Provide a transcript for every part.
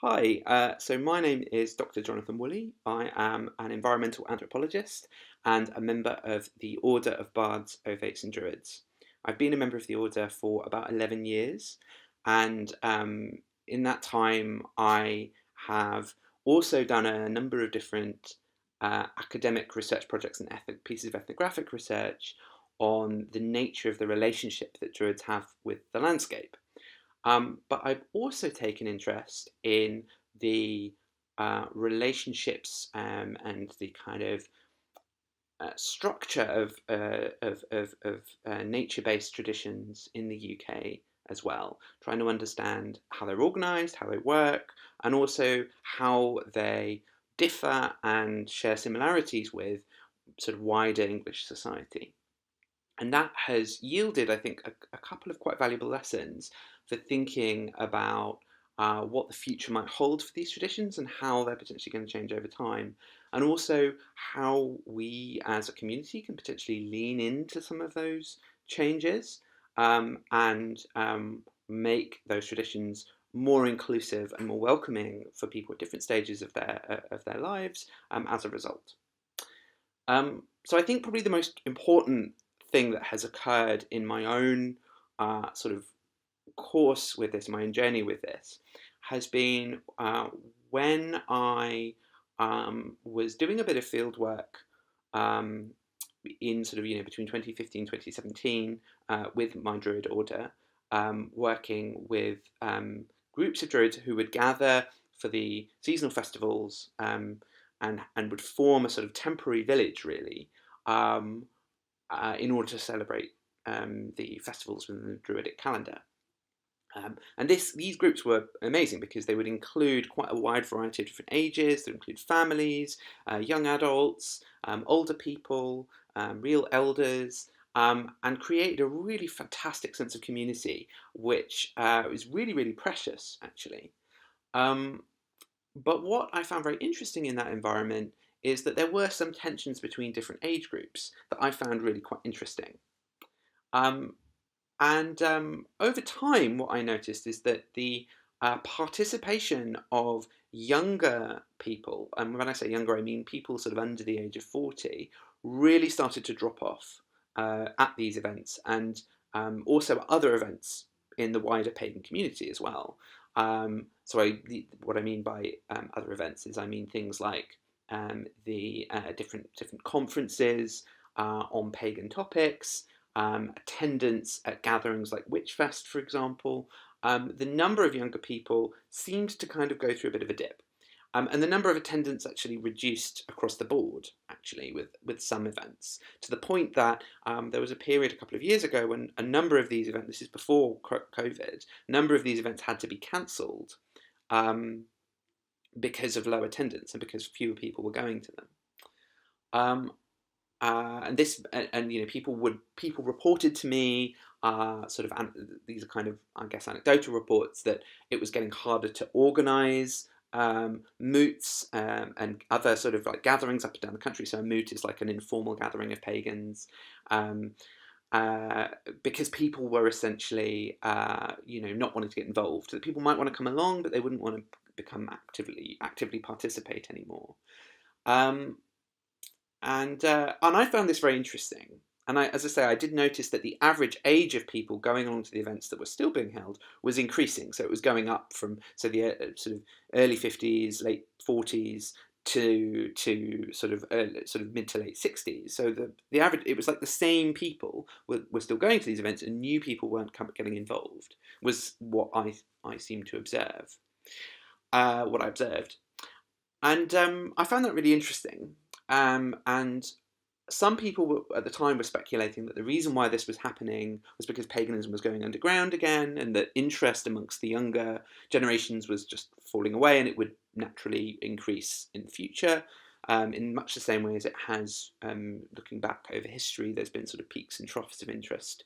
Hi, so my name is Dr. Jonathan Woolley. I am an environmental anthropologist and a member of the Order of Bards, Ovates and Druids. I've been a member of the order for about 11 years, and in that time I have also done a number of different academic research projects and pieces of ethnographic research on the nature of the relationship that Druids have with the landscape. But I've also taken interest in the relationships and the kind of structure of nature-based traditions in the UK as well, trying to understand how they're organised, how they work, and also how they differ and share similarities with sort of wider English society. And that has yielded, I think, a couple of quite valuable lessons for thinking about what the future might hold for these traditions and how they're potentially going to change over time. And also how we as a community can potentially lean into some of those changes and make those traditions more inclusive and more welcoming for people at different stages of their lives as a result. So I think probably the most important thing that has occurred in my own sort of course with this, my own journey with this, has been when I was doing a bit of field work um, in sort of, between 2015 and 2017 with my Druid order, working with groups of Druids who would gather for the seasonal festivals and would form a sort of temporary village, really, um, in order to celebrate the festivals within the Druidic calendar. And these groups were amazing because they would include quite a wide variety of different ages. They would include families, young adults, older people, real elders, and created a really fantastic sense of community, which was really, really precious, actually. Um, but what I found very interesting in that environment is that there were some tensions between different age groups that I found really quite interesting. Um, and over time, what I noticed is that the participation of younger people, and when I say younger, I mean people sort of under the age of 40, really started to drop off at these events and also other events in the wider pagan community as well. What I mean by other events is I mean things like the different conferences on pagan topics, attendance at gatherings like Witchfest, for example. The number of younger people seemed to kind of go through a bit of a dip. And the number of attendants actually reduced across the board, actually, with some events, to the point that there was a period a couple of years ago when a number of these events, this is before COVID, a number of these events had to be cancelled um, because of low attendance and because fewer people were going to them. Um, and people reported to me these are kind of, I guess, anecdotal reports that it was getting harder to organise moots and other sort of like gatherings up and down the country. So a moot is like an informal gathering of pagans. Um, uh, because people were essentially, not wanting to get involved. That people might want to come along, but they wouldn't want to become actively participate anymore. Um, and I found this very interesting. And as I say, I did notice that the average age of people going along to the events that were still being held was increasing. So it was going up from the sort of early 50s, late 40s to sort of mid to late 60s. So the average, it was like the same people were still going to these events, and new people weren't getting involved. Was what I seemed to observe. What I observed. And I found that really interesting. And some people at the time were speculating that the reason why this was happening was because paganism was going underground again, and that interest amongst the younger generations was just falling away, and it would naturally increase in the future. In much the same way as it has, looking back over history, there's been sort of peaks and troughs of interest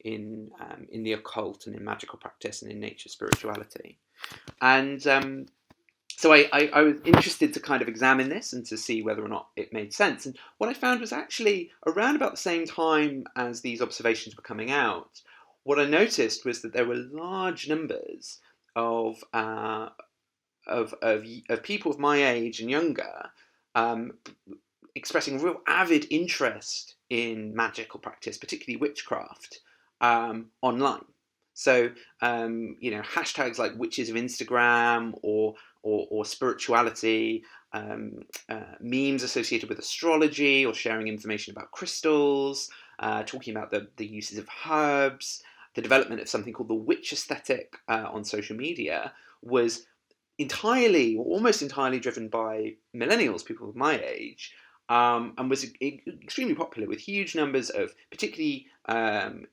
in the occult and in magical practice and in nature spirituality. And so I was interested to kind of examine this and to see whether or not it made sense. And what I found was actually around about the same time as these observations were coming out, what I noticed was that there were large numbers of of people of my age and younger um, expressing real avid interest in magical practice, particularly witchcraft, online. So hashtags like witches of Instagram or spirituality, memes associated with astrology or sharing information about crystals, talking about the uses of herbs, the development of something called the witch aesthetic on social media was entirely, or almost entirely, driven by millennials, people of my age, and was extremely popular with huge numbers of particularly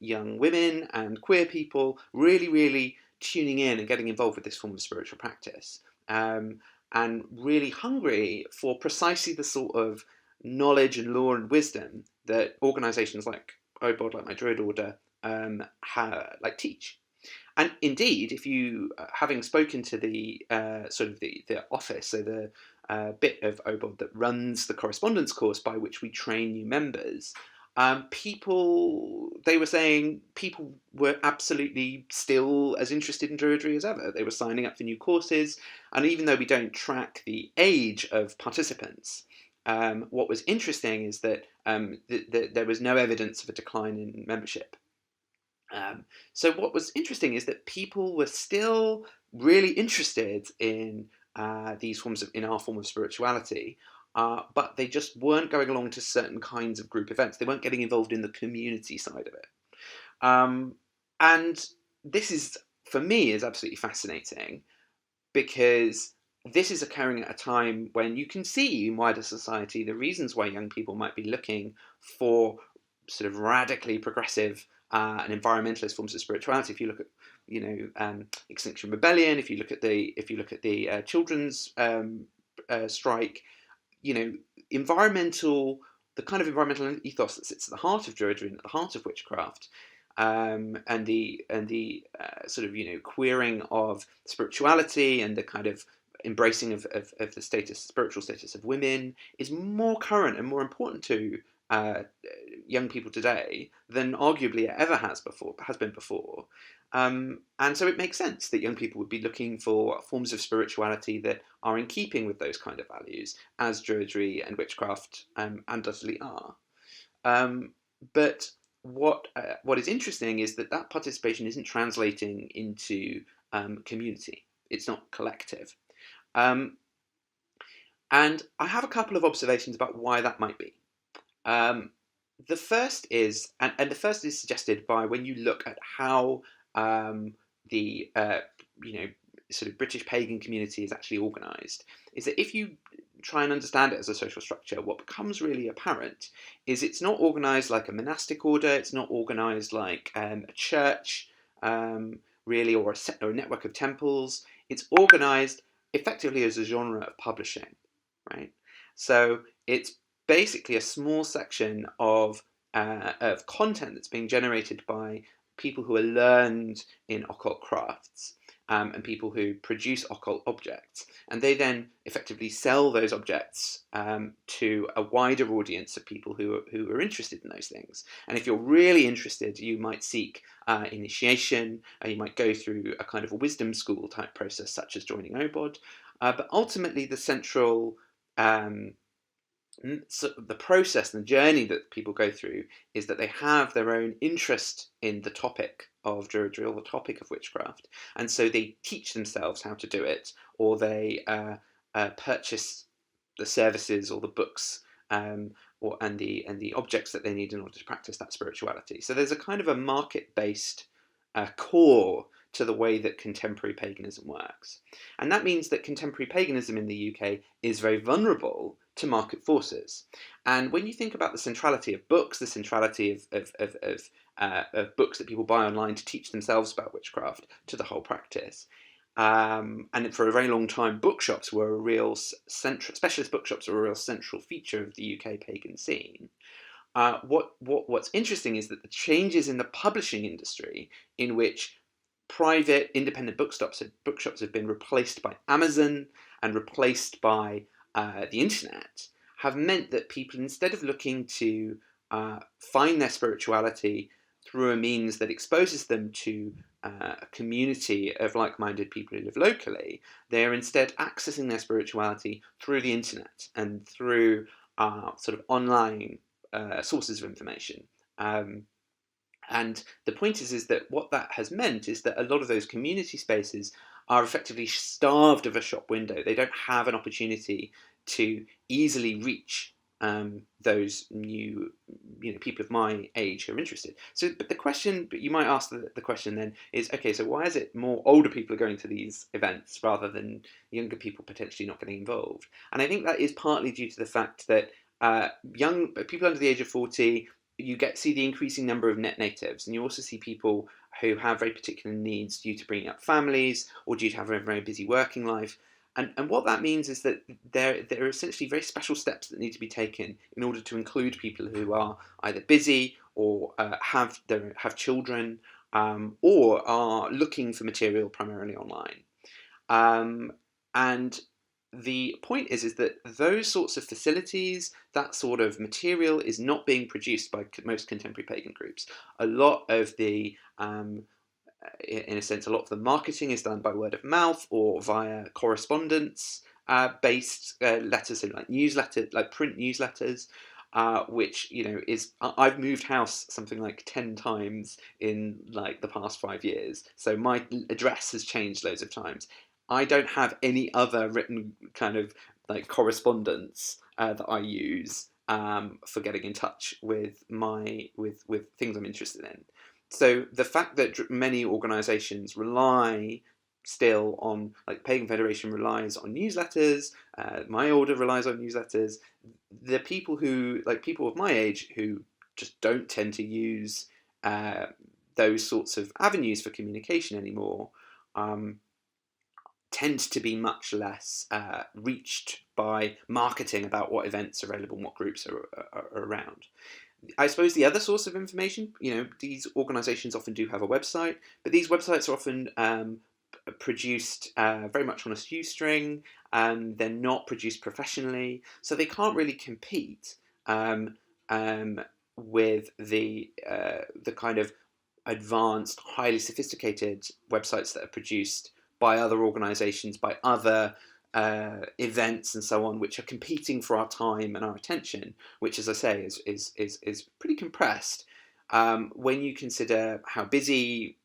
young women and queer people really, really tuning in and getting involved with this form of spiritual practice, and really hungry for precisely the sort of knowledge and lore and wisdom that organisations like OBOD, like my Druid Order, teach. And indeed, if you, having spoken to the the office, so the bit of OBOD that runs the correspondence course by which we train new members, they were saying people were absolutely still as interested in Druidry as ever. They were signing up for new courses, and even though we don't track the age of participants, what was interesting is that there was no evidence of a decline in membership. So what was interesting is that people were still really interested in in our form of spirituality, but they just weren't going along to certain kinds of group events. They weren't getting involved in the community side of it. And this is, for me, is absolutely fascinating because this is occurring at a time when you can see in wider society the reasons why young people might be looking for sort of radically progressive and environmentalist forms of spirituality. If you look at, Extinction Rebellion, if you look at the children's strike, the kind of environmental ethos that sits at the heart of Druidry and at the heart of witchcraft, and the queering of spirituality and the kind of embracing of the spiritual status of women is more current and more important to young people today than arguably it ever has been before. And so it makes sense that young people would be looking for forms of spirituality that are in keeping with those kind of values, as Druidry and witchcraft undoubtedly are. But what is interesting is that participation isn't translating into community. It's not collective. And I have a couple of observations about why that might be. The first is, and the first is suggested by when you look at how the sort of British pagan community is actually organised, is that if you try and understand it as a social structure, what becomes really apparent is it's not organised like a monastic order, it's not organised like a church, really, or a network of temples. It's organised effectively as a genre of publishing, right? So it's basically a small section of content that's being generated by people who are learned in occult crafts, and people who produce occult objects, and they then effectively sell those objects to a wider audience of people who are interested in those things. And if you're really interested, you might seek initiation, you might go through a kind of a wisdom school type process, such as joining OBOD. But ultimately, the central so the process and the journey that people go through is that they have their own interest in the topic of Druidry or the topic of witchcraft, and so they teach themselves how to do it, or they purchase the services or the books and the objects that they need in order to practice that spirituality. So there's a kind of a market-based core to the way that contemporary paganism works, and that means that contemporary paganism in the UK is very vulnerable to market forces. And when you think about the centrality of books, the centrality of books that people buy online to teach themselves about witchcraft to the whole practice, and for a very long time, bookshops were a real specialist bookshops were a real central feature of the UK pagan scene. What's interesting is that the changes in the publishing industry, in which private independent bookshops have been replaced by Amazon and replaced by the internet, have meant that people, instead of looking to find their spirituality through a means that exposes them to a community of like-minded people who live locally. They are instead accessing their spirituality through the internet and through sort of online sources of information. And the point is that what that has meant is that a lot of those community spaces are effectively starved of a shop window. They don't have an opportunity to easily reach those new, people of my age who are interested. So, but the question, but you might ask the question then is, okay, so why is it more older people are going to these events rather than younger people potentially not getting involved? And I think that is partly due to the fact that young people under the age of 40, you see the increasing number of net natives, and you also see people who have very particular needs due to bringing up families or due to having a very busy working life. And what that means is that there are essentially very special steps that need to be taken in order to include people who are either busy or have children or are looking for material primarily online. And the point is that those sorts of facilities, that sort of material, is not being produced by most contemporary pagan groups. A lot of the in a sense, a lot of the marketing is done by word of mouth or via correspondence based letters, so like newsletters, like print newsletters, which is I've moved house something like 10 times in like the past 5 years, so my address has changed loads of times. I don't have any other written kind of like correspondence that I use for getting in touch with with things I'm interested in. So the fact that many organisations rely still on, like Pagan Federation relies on newsletters, my order relies on newsletters, the people of my age who just don't tend to use those sorts of avenues for communication anymore tend to be much less reached by marketing about what events are available and what groups are around. I suppose the other source of information, these organisations often do have a website, but these websites are often produced very much on a shoestring, and they're not produced professionally, so they can't really compete with the kind of advanced, highly sophisticated websites that are produced by other organisations, by other events and so on, which are competing for our time and our attention, which, as I say, is pretty compressed when you consider how busy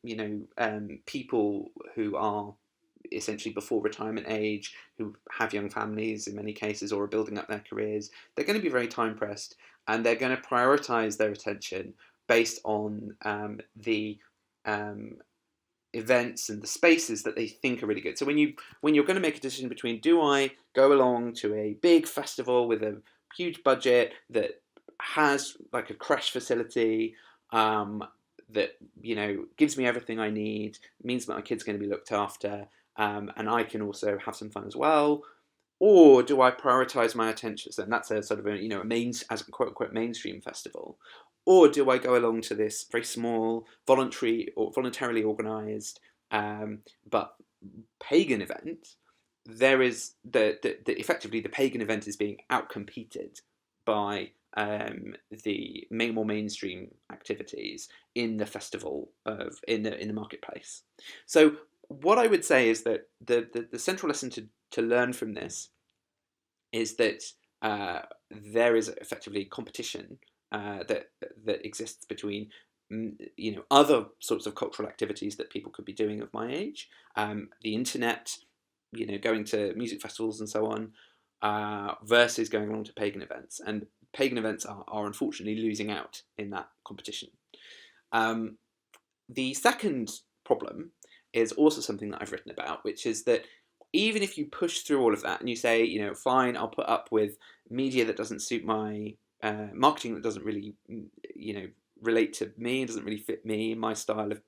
people who are essentially before retirement age, who have young families in many cases or are building up their careers, they're going to be very time pressed, and they're going to prioritise their attention based on the events and the spaces that they think are really good. So when you're going to make a decision between, do I go along to a big festival with a huge budget that has like a crash facility that gives me everything I need, means that my kid's going to be looked after, and I can also have some fun as well, or do I prioritize my attention? So that's a sort of as a quote unquote mainstream festival, or do I go along to this very small, voluntarily organised, but pagan event? There is effectively the pagan event is being outcompeted by the more mainstream activities in the festival in the marketplace. So what I would say is that the central lesson to learn from this is that there is effectively competition that exists between other sorts of cultural activities that people could be doing of my age, the internet, going to music festivals and so on, versus going along to pagan events. And pagan events are unfortunately losing out in that competition. The second problem is also something that I've written about, which is that even if you push through all of that and you say, fine, I'll put up with media that doesn't suit my marketing, that doesn't really, relate to me, doesn't really fit me, my style of,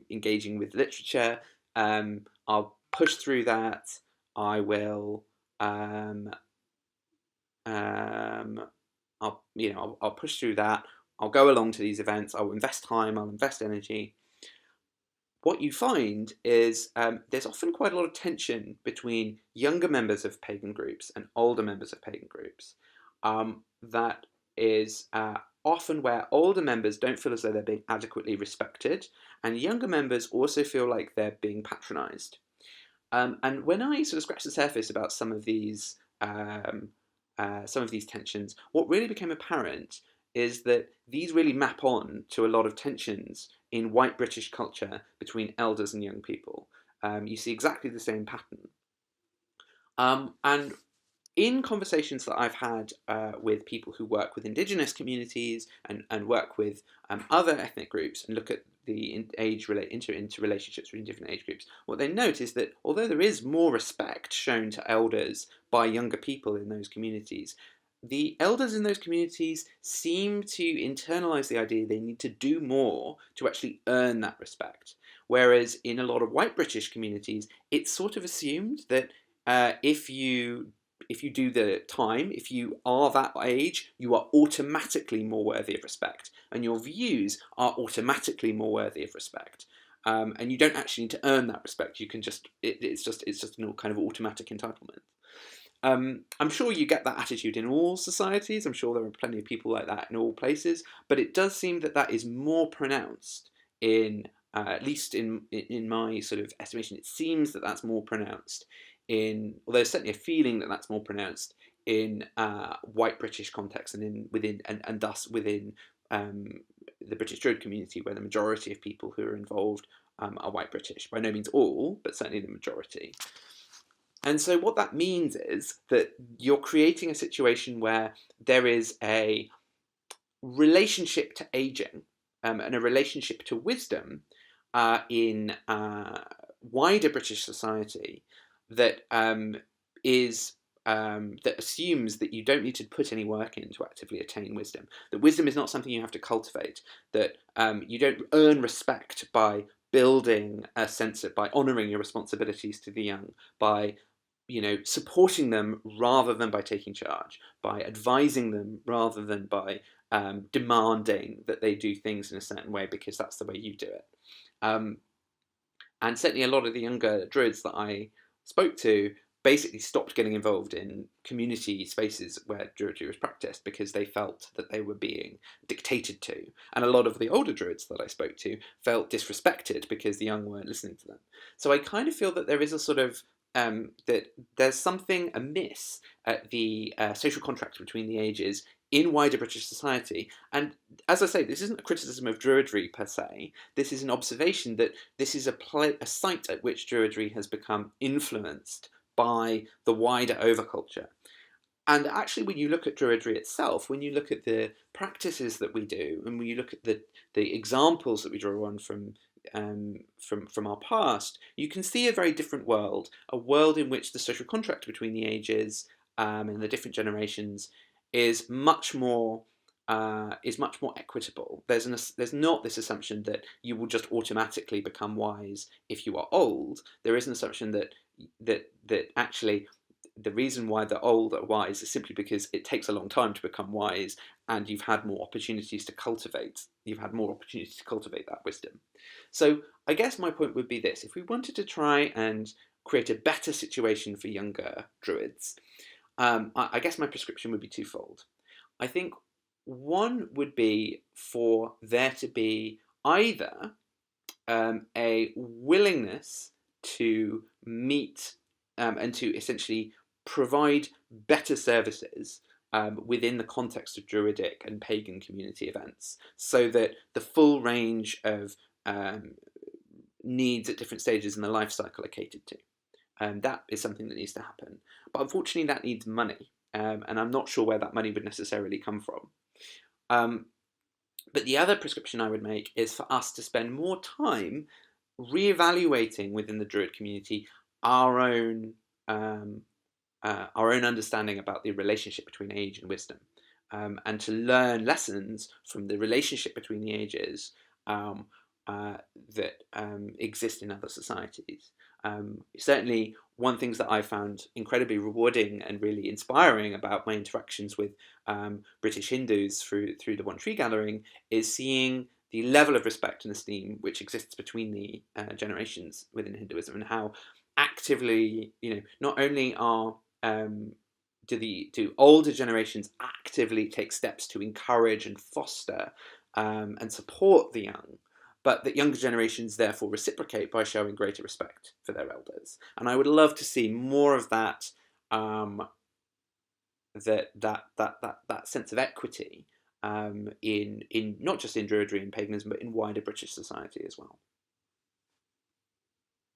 engaging with literature, I'll push through that. I will, I'll push through that. I'll go along to these events. I'll invest time. I'll invest energy. What you find is there's often quite a lot of tension between younger members of pagan groups and older members of pagan groups. That is often where older members don't feel as though they're being adequately respected, and younger members also feel like they're being patronised. And when I sort of scratched the surface about some of these tensions, what really became apparent is that these really map on to a lot of tensions in white British culture between elders and young people. You see exactly the same pattern. And in conversations that I've had with people who work with indigenous communities and work with other ethnic groups and look at the interrelationships between different age groups, what they note is that although there is more respect shown to elders by younger people in those communities, the elders in those communities seem to internalize the idea they need to do more to actually earn that respect. Whereas in a lot of white British communities, it's sort of assumed that if you do the time, if you are that age, you are automatically more worthy of respect, and your views are automatically more worthy of respect. And you don't actually need to earn that respect. You can it's just an kind of automatic entitlement. I'm sure you get that attitude in all societies. I'm sure there are plenty of people like that in all places, but it does seem that that is more pronounced at least in my sort of estimation. It seems that that's more pronounced although there's certainly a feeling that that's more pronounced in white British context and thus within the British Druid community, where the majority of people who are involved are white British. By no means all, but certainly the majority. And so what that means is that you're creating a situation where there is a relationship to aging and a relationship to wisdom in wider British society that that assumes that you don't need to put any work in to actively attain wisdom. That wisdom is not something you have to cultivate. That you don't earn respect by building a sense of, by honouring your responsibilities to the young, by supporting them rather than by taking charge, by advising them rather than by demanding that they do things in a certain way because that's the way you do it. And certainly a lot of the younger Druids that I spoke to basically stopped getting involved in community spaces where Druidry was practiced because they felt that they were being dictated to. And a lot of the older Druids that I spoke to felt disrespected because the young weren't listening to them. So I kind of feel that there is a sort of that there's something amiss at the social contract between the ages in wider British society. And as I say, this isn't a criticism of Druidry per se. This is an observation that this is a site at which Druidry has become influenced by the wider overculture. And actually, when you look at Druidry itself, when you look at the practices that we do, and when you look at the examples that we draw on from our past, you can see a very different world, a world in which the social contract between the ages and the different generations is much more equitable. There's not this assumption that you will just automatically become wise if you are old. There is an assumption that actually the reason why the old are wise is simply because it takes a long time to become wise, and you've had more opportunities to cultivate. You've had more opportunities to cultivate that wisdom. So I guess my point would be this: if we wanted to try and create a better situation for younger Druids, I guess my prescription would be twofold. I think one would be for there to be either a willingness to meet and to essentially provide better services within the context of Druidic and pagan community events, so that the full range of needs at different stages in the life cycle are catered to. That is something that needs to happen. But unfortunately, that needs money, and I'm not sure where that money would necessarily come from. But the other prescription I would make is for us to spend more time reevaluating within the Druid community our own understanding about the relationship between age and wisdom, and to learn lessons from the relationship between the ages that exist in other societies. Certainly, one thing that I found incredibly rewarding and really inspiring about my interactions with British Hindus through the One Tree Gathering is seeing the level of respect and esteem which exists between the generations within Hinduism, and how actively, not only are do older generations actively take steps to encourage and foster and support the young, but that younger generations therefore reciprocate by showing greater respect for their elders. And I would love to see more of that that sense of equity in not just in Druidry and paganism, but in wider British society as well.